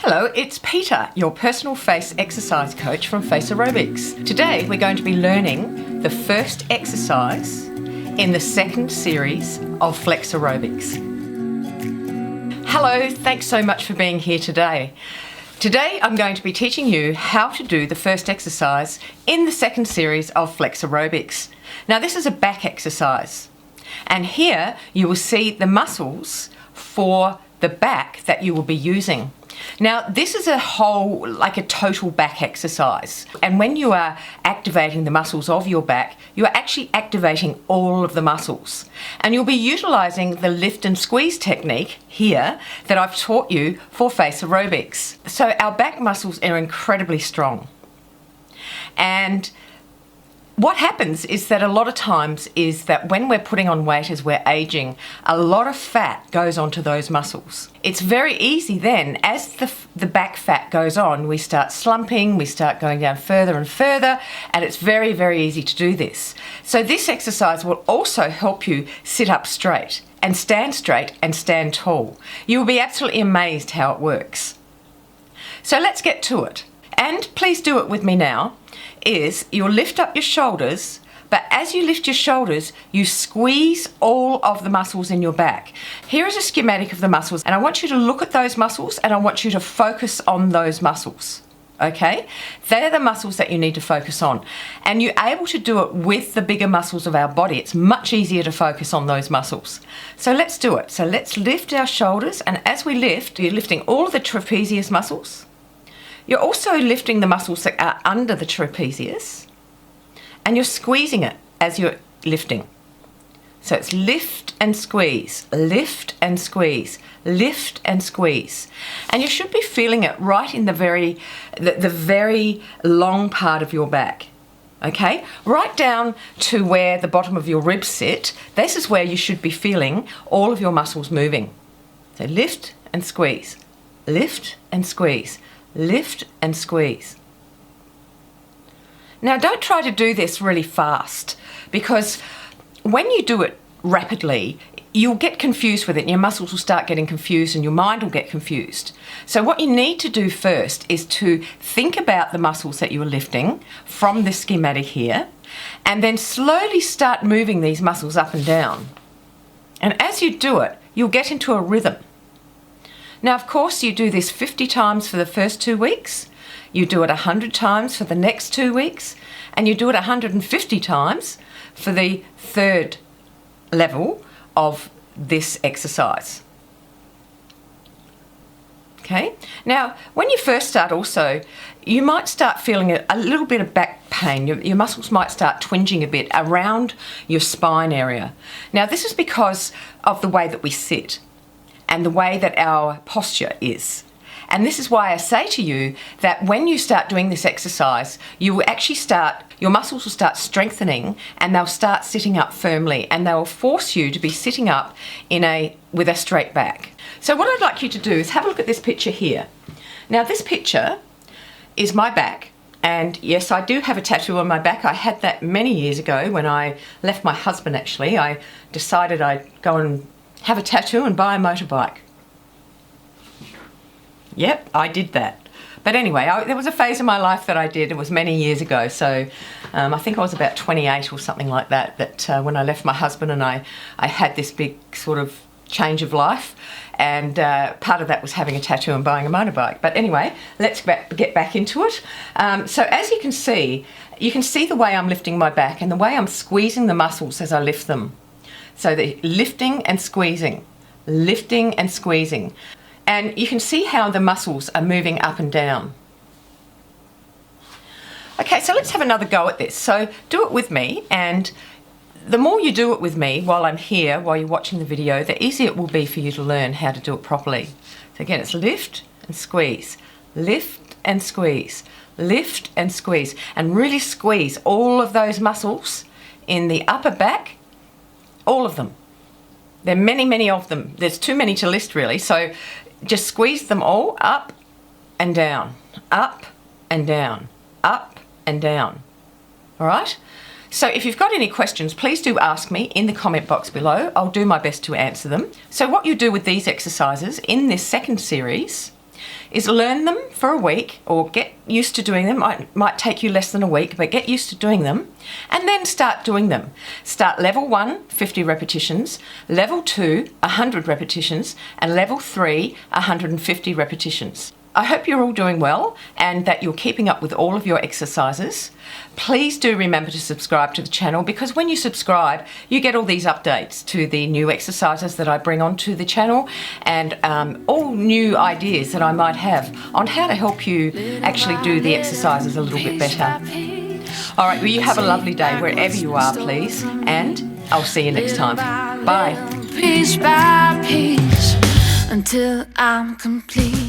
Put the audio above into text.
Hello, it's Peter, your personal face exercise coach from FACEROBICS. Today we're going to be learning the first exercise in the second series of FLEXaerobics. Hello, thanks so much for being here today. Today I'm going to be teaching you how to do the first exercise in the second series of FLEXaerobics. Now this is a back exercise, and here you will see the muscles for the back that you will be using. Now this is a whole, like a total back exercise, and when you are activating the muscles of your back, you are actually activating all of the muscles, and you'll be utilizing the lift and squeeze technique here that I've taught you for FACEROBICS. So our back muscles are incredibly strong, and what happens is that a lot of times is that when we're putting on weight as we're aging, a lot of fat goes onto those muscles. It's very easy then, as the back fat goes on, we start slumping, we start going down further and further, and it's very, very easy to do this. So this exercise will also help you sit up straight and stand tall. You will be absolutely amazed how it works. So let's get to it. And please do it with me now. Is you'll lift up your shoulders, but as you lift your shoulders, you squeeze all of the muscles in your back. Here is a schematic of the muscles, and I want you to look at those muscles and I want you to focus on those muscles. Okay? They're the muscles that you need to focus on. And you're able to do it with the bigger muscles of our body. It's much easier to focus on those muscles. So let's do it. So let's lift our shoulders, and as we lift, you're lifting all of the trapezius muscles. You're also lifting the muscles that are under the trapezius, and you're squeezing it as you're lifting. So it's lift and squeeze, lift and squeeze, lift and squeeze. And you should be feeling it right in the very long part of your back. Okay? Right down to where the bottom of your ribs sit. This is where you should be feeling all of your muscles moving. So lift and squeeze, lift and squeeze. Lift and squeeze. Now don't try to do this really fast, because when you do it rapidly, you'll get confused with it and your muscles will start getting confused and your mind will get confused. So what you need to do first is to think about the muscles that you are lifting from this schematic here, and then slowly start moving these muscles up and down. And as you do it, you'll get into a rhythm. Now, of course, you do this 50 times for the first 2 weeks, you do it 100 times for the next 2 weeks, and you do it 150 times for the third level of this exercise. Okay? Now, when you first start also, you might start feeling a little bit of back pain. Your muscles might start twinging a bit around your spine area. Now, this is because of the way that we sit and the way that our posture is. And this is why I say to you that when you start doing this exercise, you will actually your muscles will start strengthening, and they'll start sitting up firmly, and they will force you to be sitting up with a straight back. So what I'd like you to do is have a look at this picture here. Now this picture is my back, and yes, I do have a tattoo on my back. I had that many years ago when I left my husband actually. I decided I'd go and have a tattoo and buy a motorbike. Yep, I did that. But anyway, there was a phase in my life that I did. It was many years ago. So I think I was about 28 or something like that, when I left my husband, and I had this big sort of change of life. And part of that was having a tattoo and buying a motorbike. But anyway, let's get back into it. So as you can see the way I'm lifting my back and the way I'm squeezing the muscles as I lift them. So the lifting and squeezing, lifting and squeezing. And you can see how the muscles are moving up and down. Okay, so let's have another go at this. So do it with me, and the more you do it with me while I'm here, while you're watching the video, the easier it will be for you to learn how to do it properly. So again, it's lift and squeeze, lift and squeeze, lift and squeeze, and really squeeze all of those muscles in the upper back. All of them. There are many, many of them. There's too many to list really. So just squeeze them all up and down, up and down, up and down. All right? So if you've got any questions, please do ask me in the comment box below. I'll do my best to answer them. So what you do with these exercises in this second series is learn them for a week or get used to doing them. Might take you less than a week, but get used to doing them and then start doing them. Start level 1, 50 repetitions, level 2, 100 repetitions, and level 3, 150 repetitions. I hope you're all doing well and that you're keeping up with all of your exercises. Please do remember to subscribe to the channel, because when you subscribe, you get all these updates to the new exercises that I bring onto the channel, and all new ideas that I might have on how to help you actually do the exercises a little bit better. All right, well, you have a lovely day wherever you are, please, and I'll see you next time. Bye. Piece by piece until I'm complete.